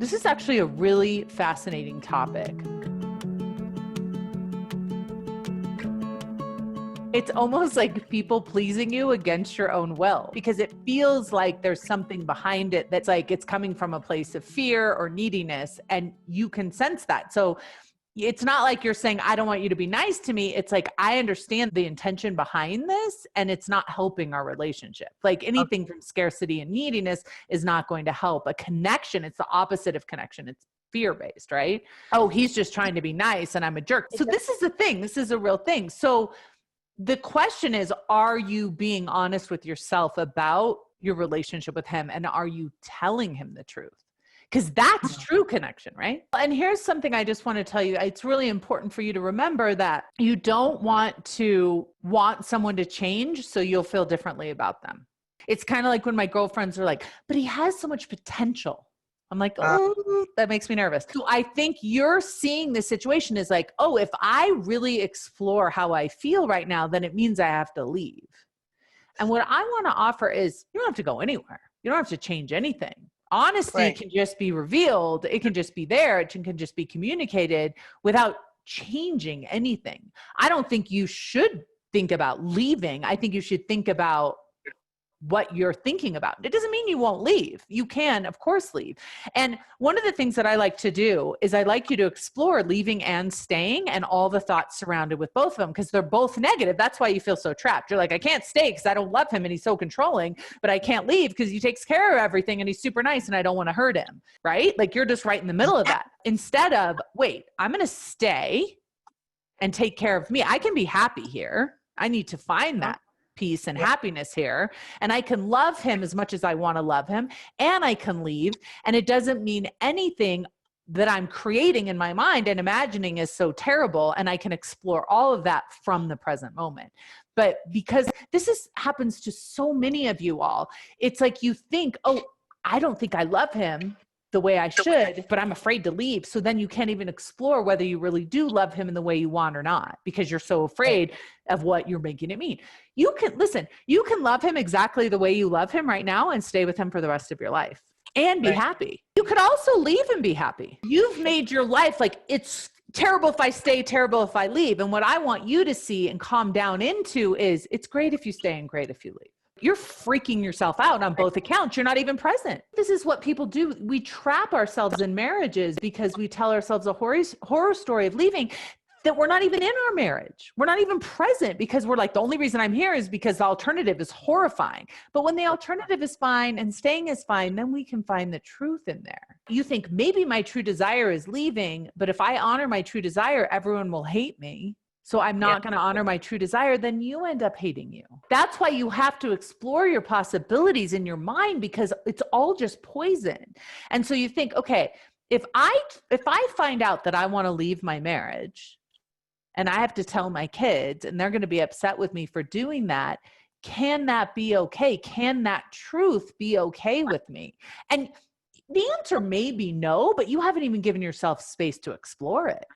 This is actually a really fascinating topic. It's almost like people pleasing you against your own will, because it feels like there's something behind it that's like it's coming from a place of fear or neediness, and you can sense that. So it's not like you're saying, I don't want you to be nice to me. It's like, I understand the intention behind this, and it's not helping our relationship. Like anything from scarcity and neediness is not going to help. A connection, it's the opposite of connection. It's fear-based, right? Oh, he's just trying to be nice and I'm a jerk. So this is the thing. This is a real thing. So the question is, are you being honest with yourself about your relationship with him? And are you telling him the truth? Because that's true connection, right? And here's something I just want to tell you. It's really important for you to remember that you don't want someone to change so you'll feel differently about them. It's kind of like when my girlfriends are like, but he has so much potential. I'm like, oh, that makes me nervous. So I think you're seeing the situation as like, oh, if I really explore how I feel right now, then it means I have to leave. And what I want to offer is you don't have to go anywhere. You don't have to change anything. Honesty can just be revealed. It can just be there. It can just be communicated without changing anything. I don't think you should think about leaving. I think you should think about what you're thinking about. It doesn't mean you won't leave. You can, of course, leave. And one of the things that I like to do is I like you to explore leaving and staying and all the thoughts surrounded with both of them, because they're both negative. That's why you feel so trapped. You're like, I can't stay because I don't love him and he's so controlling, but I can't leave because he takes care of everything and he's super nice and I don't want to hurt him, right? Like you're just right in the middle of that. Instead of, wait, I'm going to stay and take care of me. I can be happy here. I need to find that peace and happiness here. And I can love him as much as I want to love him, and I can leave. And it doesn't mean anything that I'm creating in my mind and imagining is so terrible. And I can explore all of that from the present moment. But because happens to so many of you all, it's like you think, oh, I don't think I love him the way I should, but I'm afraid to leave. So then you can't even explore whether you really do love him in the way you want or not, because you're so afraid of what you're making it mean. You can love him exactly the way you love him right now and stay with him for the rest of your life and be happy. You could also leave and be happy. You've made your life like, it's terrible if I stay, terrible if I leave. And what I want you to see and calm down into is, it's great if you stay and great if you leave. You're freaking yourself out on both accounts. You're not even present. This is what people do. We trap ourselves in marriages because we tell ourselves a horror story of leaving, that we're not even in our marriage. We're not even present because we're like, the only reason I'm here is because the alternative is horrifying. But when the alternative is fine and staying is fine, then we can find the truth in there. You think maybe my true desire is leaving, but if I honor my true desire, everyone will hate me. So I'm not going to honor my true desire, then you end up hating you. That's why you have to explore your possibilities in your mind, because it's all just poison. And so you think, okay, if I find out that I want to leave my marriage and I have to tell my kids and they're going to be upset with me for doing that, can that be okay? Can that truth be okay with me? And the answer may be no, but you haven't even given yourself space to explore it.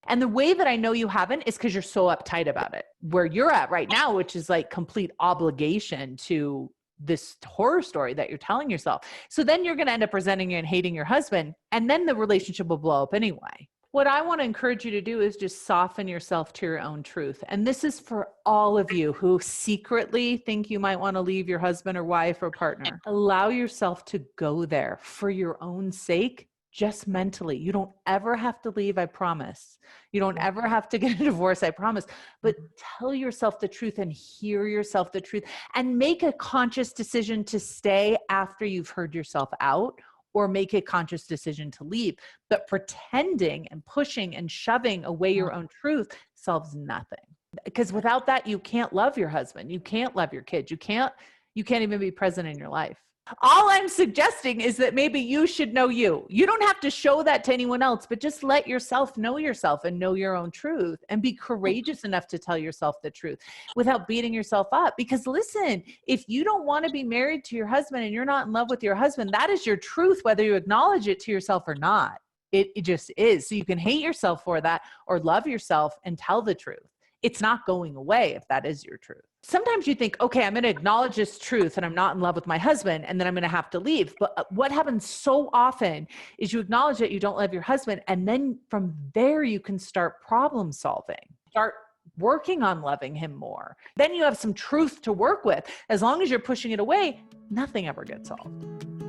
And the way that I know you haven't is because you're so uptight about it. Where you're at right now, which is like complete obligation to this horror story that you're telling yourself. So then you're going to end up resenting and hating your husband, and then the relationship will blow up anyway. What I want to encourage you to do is just soften yourself to your own truth. And this is for all of you who secretly think you might want to leave your husband or wife or partner. Allow yourself to go there for your own sake. Just mentally. You don't ever have to leave, I promise. You don't ever have to get a divorce, I promise. But tell yourself the truth and hear yourself the truth and make a conscious decision to stay after you've heard yourself out, or make a conscious decision to leave. But pretending and pushing and shoving away your own truth solves nothing. Because without that, you can't love your husband. You can't love your kids. You can't even be present in your life. All I'm suggesting is that maybe you should know you. You don't have to show that to anyone else, but just let yourself and know your own truth, and be courageous enough to tell yourself the truth without beating yourself up. Because listen, if you don't want to be married to your husband and you're not in love with your husband, that is your truth, whether you acknowledge it to yourself or not. It just is. So you can hate yourself for that or love yourself and tell the truth. It's not going away if that is your truth. Sometimes you think, okay, I'm going to acknowledge this truth and I'm not in love with my husband and then I'm going to have to leave. But what happens so often is you acknowledge that you don't love your husband. And then from there, you can start problem solving, start working on loving him more. Then you have some truth to work with. As long as you're pushing it away, nothing ever gets solved.